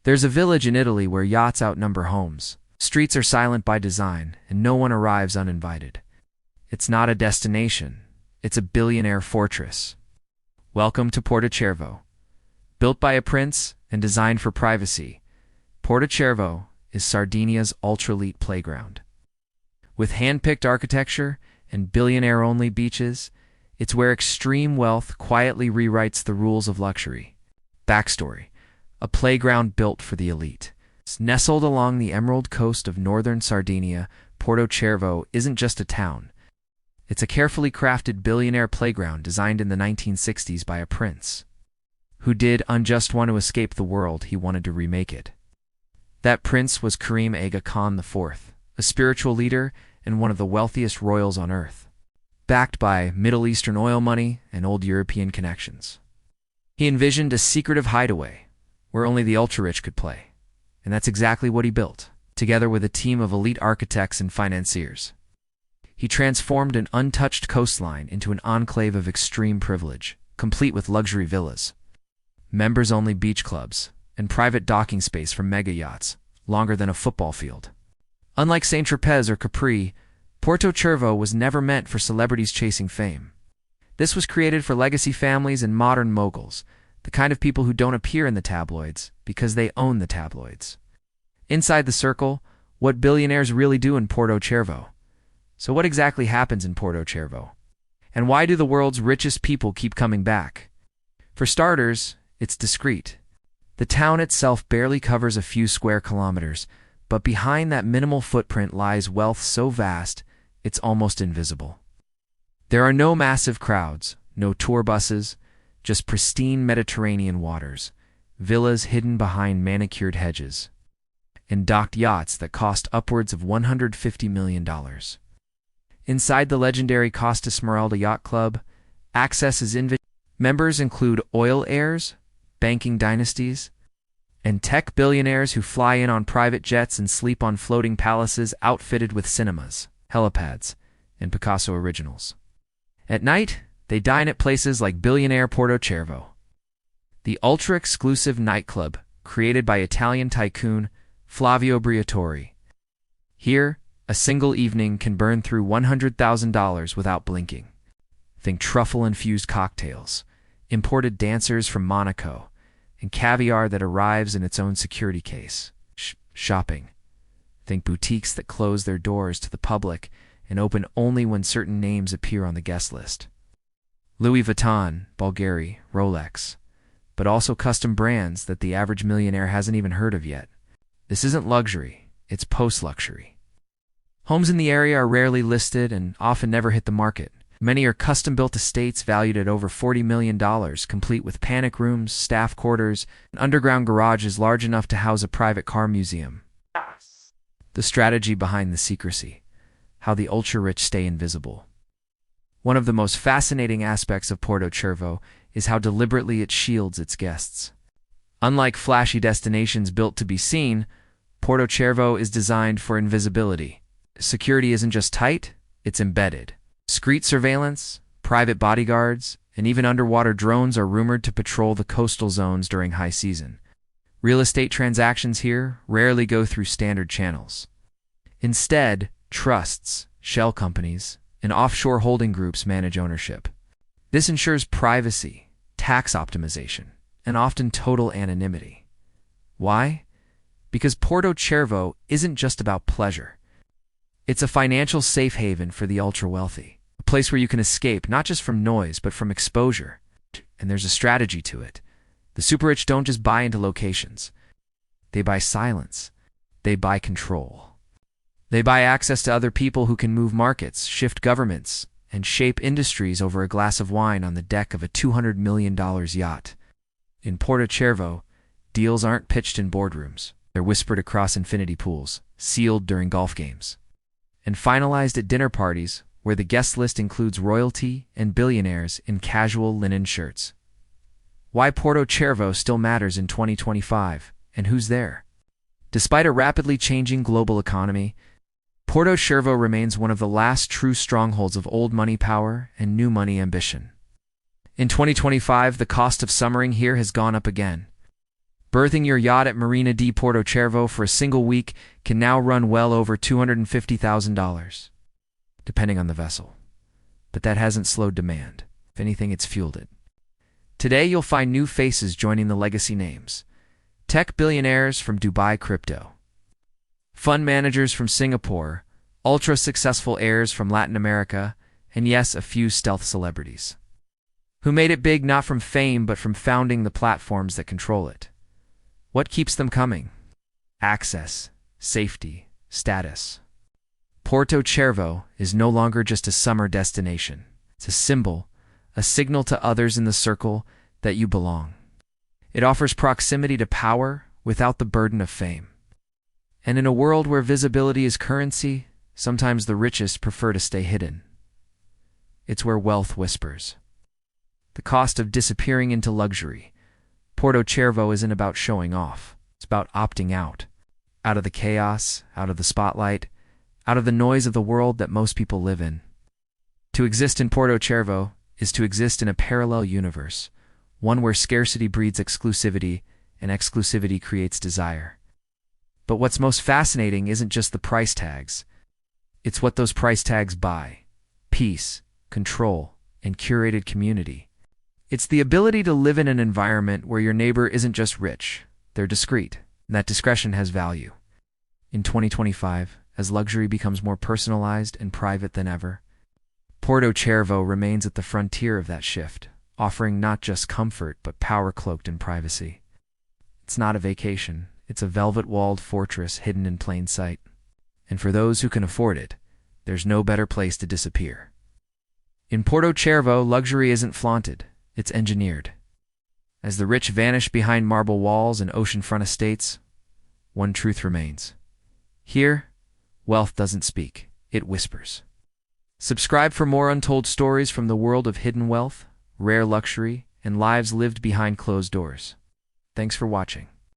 There's a village in Italy where yachts outnumber homes. Streets are silent by design, and no one arrives uninvited. It's not a destination. It's a billionaire fortress. Welcome to Porto Cervo. Built by a prince and designed for privacy, Porto Cervo is Sardinia's ultra-elite playground. With hand-picked architecture and billionaire-only beaches, it's where extreme wealth quietly rewrites the rules of luxury. Backstory: a playground built for the elite. Nestled along the emerald coast of northern Sardinia, Porto Cervo isn't just a town. It's a carefully crafted billionaire playground designed in the 1960s by a prince who did just want to escape the world. He wanted to remake it. That prince was Karim Aga Khan IV, a spiritual leader and one of the wealthiest royals on earth, backed by Middle Eastern oil money and old European connections. He envisioned a secretive hideaway where only the ultra-rich could play, and that's exactly what he built, together with a team of elite architects and financiers. He transformed an untouched coastline into an enclave of extreme privilege, complete with luxury villas, members-only beach clubs, and private docking space for mega yachts, longer than a football field. Unlike Saint-Tropez or Capri, Porto Cervo was never meant for celebrities chasing fame. This was created for legacy families and modern moguls, the kind of people who don't appear in the tabloids because they own the tabloids. Inside the circle, what billionaires really do in Porto Cervo. So what exactly happens in Porto Cervo? And why do the world's richest people keep coming back? For starters, it's discreet. The town itself barely covers a few square kilometers, but behind that minimal footprint lies wealth so vast, it's almost invisible. There are no massive crowds, no tour buses, just pristine Mediterranean waters, villas hidden behind manicured hedges, and docked yachts that cost upwards of $150 million. Inside the legendary Costa Smeralda Yacht Club, access is invited. Members include oil heirs, banking dynasties, and tech billionaires who fly in on private jets and sleep on floating palaces outfitted with cinemas, helipads, and Picasso originals. At night, they dine at places like Billionaire Porto Cervo, the ultra-exclusive nightclub created by Italian tycoon Flavio Briatore. Here, a single evening can burn through $100,000 without blinking. Think truffle-infused cocktails, imported dancers from Monaco, and caviar that arrives in its own security case. Shopping. Think boutiques that close their doors to the public and open only when certain names appear on the guest list. Louis Vuitton, Bulgari, Rolex, but also custom brands that the average millionaire hasn't even heard of yet. This isn't luxury, it's post-luxury. Homes in the area are rarely listed and often never hit the market. Many are custom-built estates valued at over $40 million, complete with panic rooms, staff quarters, and underground garages large enough to house a private car museum. The strategy behind the secrecy. How the ultra-rich stay invisible. One of the most fascinating aspects of Porto Cervo is how deliberately it shields its guests. Unlike flashy destinations built to be seen, Porto Cervo is designed for invisibility. Security isn't just tight, it's embedded. Discreet surveillance, private bodyguards, and even underwater drones are rumored to patrol the coastal zones during high season. Real estate transactions here rarely go through standard channels. Instead, trusts, shell companies, and offshore holding groups manage ownership. This ensures privacy, tax optimization, and often total anonymity. Why? Because Porto Cervo isn't just about pleasure. It's a financial safe haven for the ultra-wealthy. A place where you can escape not just from noise, but from exposure. And there's a strategy to it. The super-rich don't just buy into locations. They buy silence. They buy control. They buy access to other people who can move markets, shift governments, and shape industries over a glass of wine on the deck of a $200 million yacht. In Porto Cervo, deals aren't pitched in boardrooms. They're whispered across infinity pools, sealed during golf games, and finalized at dinner parties where the guest list includes royalty and billionaires in casual linen shirts. Why Porto Cervo still matters in 2025, and who's there? Despite a rapidly changing global economy, Porto Cervo remains one of the last true strongholds of old money power and new money ambition. In 2025, the cost of summering here has gone up again. Berthing your yacht at Marina di Porto Cervo for a single week can now run well over $250,000, depending on the vessel. But that hasn't slowed demand. If anything, it's fueled it. Today, you'll find new faces joining the legacy names. Tech billionaires from Dubai Crypto, fund managers from Singapore, ultra-successful heirs from Latin America, and yes, a few stealth celebrities, who made it big not from fame but from founding the platforms that control it. What keeps them coming? Access, safety, status. Porto Cervo is no longer just a summer destination. It's a symbol, a signal to others in the circle that you belong. It offers proximity to power without the burden of fame. And in a world where visibility is currency, sometimes the richest prefer to stay hidden. It's where wealth whispers. The cost of disappearing into luxury. Porto Cervo isn't about showing off. It's about opting out of the chaos, out of the spotlight, out of the noise of the world that most people live in. To exist in Porto Cervo is to exist in a parallel universe, one where scarcity breeds exclusivity and exclusivity creates desire. But what's most fascinating isn't just the price tags. It's what those price tags buy: peace, control, and curated community. It's the ability to live in an environment where your neighbor isn't just rich, they're discreet, and that discretion has value. In 2025, as luxury becomes more personalized and private than ever, Porto Cervo remains at the frontier of that shift, offering not just comfort but power cloaked in privacy. It's not a vacation, it's a velvet-walled fortress hidden in plain sight. And for those who can afford it, there's no better place to disappear. In Porto Cervo, luxury isn't flaunted, it's engineered. As the rich vanish behind marble walls and oceanfront estates, one truth remains. Here, wealth doesn't speak, it whispers. Subscribe for more untold stories from the world of hidden wealth, rare luxury, and lives lived behind closed doors. Thanks for watching.